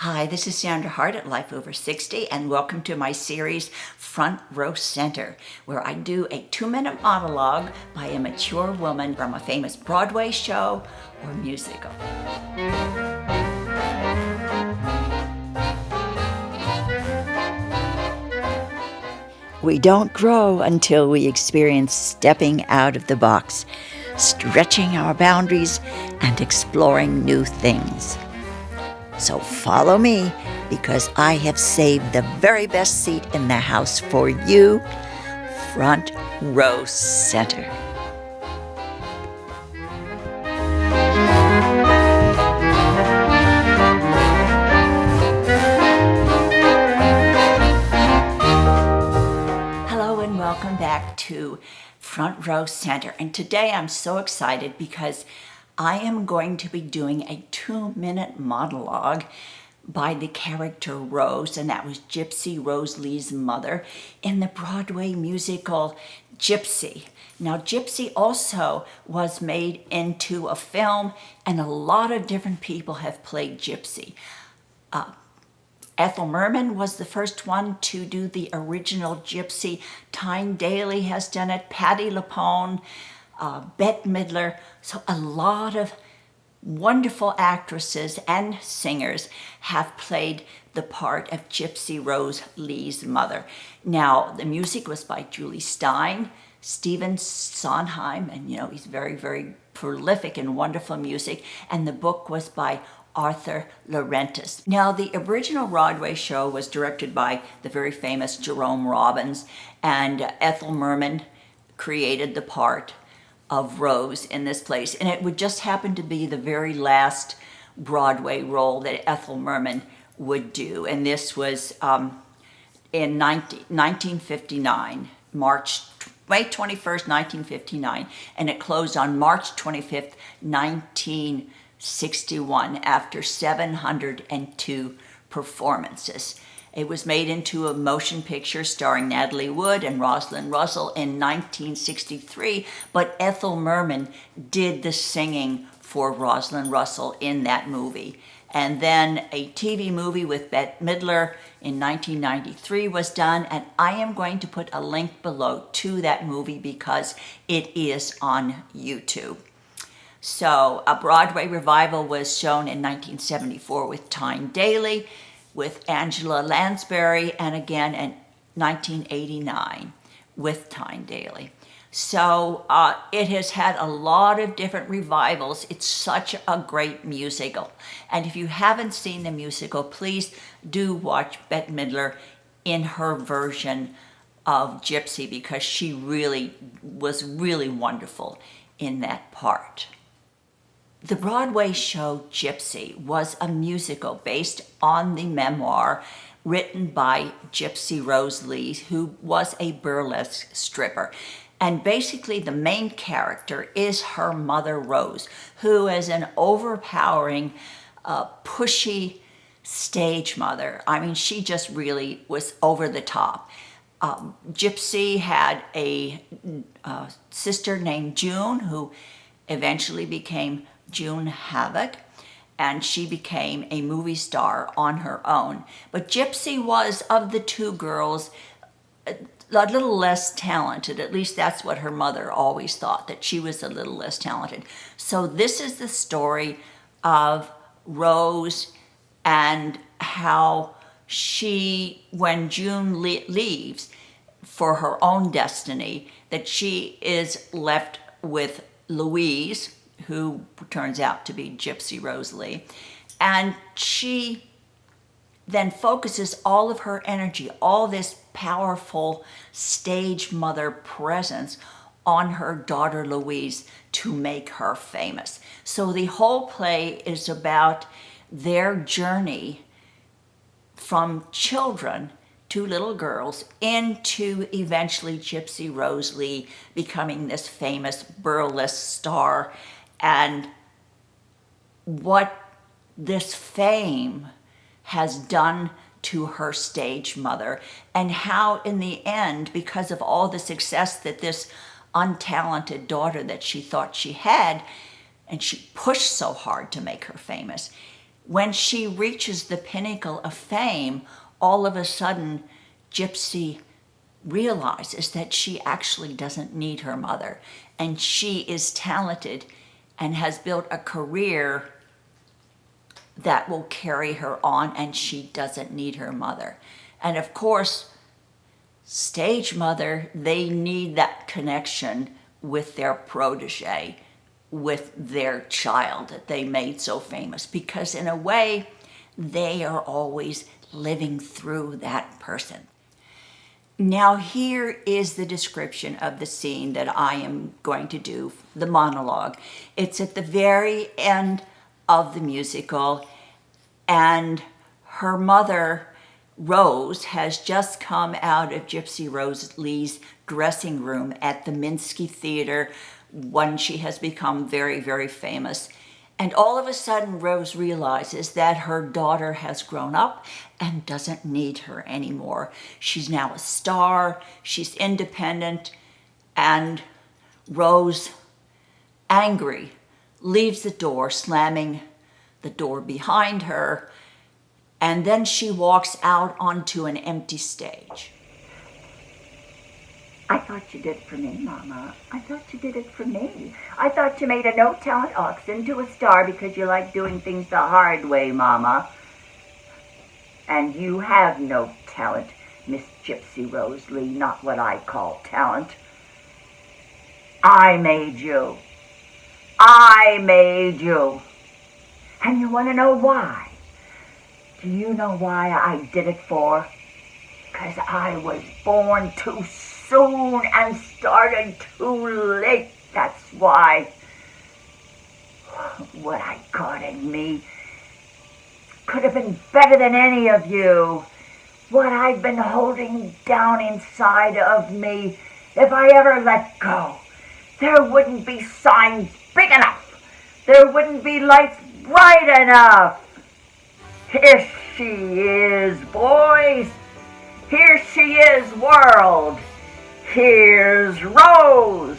Hi, this is Sandra Hart at Life Over 60, and welcome to my series, Front Row Center, where I do a 2-minute monologue by a mature woman from a famous Broadway show or musical. We don't grow until we experience stepping out of the box, stretching our boundaries, and exploring new things. So follow me, because I have saved the very best seat in the house for you, Front Row Center. Hello and welcome back to Front Row Center. And today I'm so excited because I am going to be doing a 2-minute monologue by the character Rose, and that was Gypsy, Rose Lee's mother, in the Broadway musical Gypsy. Now, Gypsy also was made into a film, and a lot of different people have played Gypsy. Ethel Merman was the first one to do the original Gypsy. Tyne Daly has done it, Patti LuPone, Bette Midler. So a lot of wonderful actresses and singers have played the part of Gypsy Rose Lee's mother. Now, the music was by Julie Stein, Stephen Sondheim, and he's very, very prolific in wonderful music, and the book was by Arthur Laurentis. Now, the original Broadway show was directed by the very famous Jerome Robbins, and Ethel Merman created the part of Rose in this place. And it would just happen to be the very last Broadway role that Ethel Merman would do. And this was in 1959, May 21st, 1959. And it closed on March 25th, 1961, after 702 performances. It was made into a motion picture starring Natalie Wood and Rosalind Russell in 1963, but Ethel Merman did the singing for Rosalind Russell in that movie. And then a TV movie with Bette Midler in 1993 was done, and I am going to put a link below to that movie because it is on YouTube. So a Broadway revival was shown in 1974 with Tyne Daly, with Angela Lansbury, and again in 1989 with Tyne Daly. So it has had a lot of different revivals. It's such a great musical. And if you haven't seen the musical, please do watch Bette Midler in her version of Gypsy, because she was really wonderful in that part. The Broadway show Gypsy was a musical based on the memoir written by Gypsy Rose Lee, who was a burlesque stripper. And basically the main character is her mother, Rose, who is an overpowering, pushy stage mother. I mean, she just really was over the top. Gypsy had a sister named June, who eventually became June Havoc, and she became a movie star on her own. But Gypsy was, of the two girls, a little less talented. At least that's what her mother always thought, that she was a little less talented. So this is the story of Rose and how she, when June leaves for her own destiny, that she is left with Louise, who turns out to be Gypsy Rose Lee, and she then focuses all of her energy, all this powerful stage mother presence, on her daughter Louise to make her famous. So the whole play is about their journey from children, two little girls, into eventually Gypsy Rose Lee becoming this famous burlesque star, and what this fame has done to her stage mother, and how in the end, because of all the success that this untalented daughter that she thought she had, and she pushed so hard to make her famous, When she reaches the pinnacle of fame, all of a sudden, Gypsy realizes that she actually doesn't need her mother, and she is talented and has built a career that will carry her on, and she doesn't need her mother. And of course, stage mother, they need that connection with their protege, with their child that they made so famous, because in a way, they are always living through that person. Now, here is the description of the scene that I am going to do, the monologue. It's at the very end of the musical, and her mother, Rose, has just come out of Gypsy Rose Lee's dressing room at the Minsky Theater when she has become very, very famous. And all of a sudden, Rose realizes that her daughter has grown up and doesn't need her anymore. She's now a star, she's independent, and Rose, angry, leaves the door, slamming the door behind her, and then she walks out onto an empty stage. I thought you did it for me, Mama. I thought you did it for me. I thought you made a no-talent ox into a star because you like doing things the hard way, Mama. And you have no talent, Miss Gypsy Rose Lee, not what I call talent. I made you. I made you. And you want to know why? Do you know why I did it for? Because I was born too soon and started too late. That's why. What I got in me could have been better than any of you. What I've been holding down inside of me, if I ever let go, there wouldn't be signs big enough. There wouldn't be lights bright enough. Here she is, boys. Here she is, world. Here's Rose.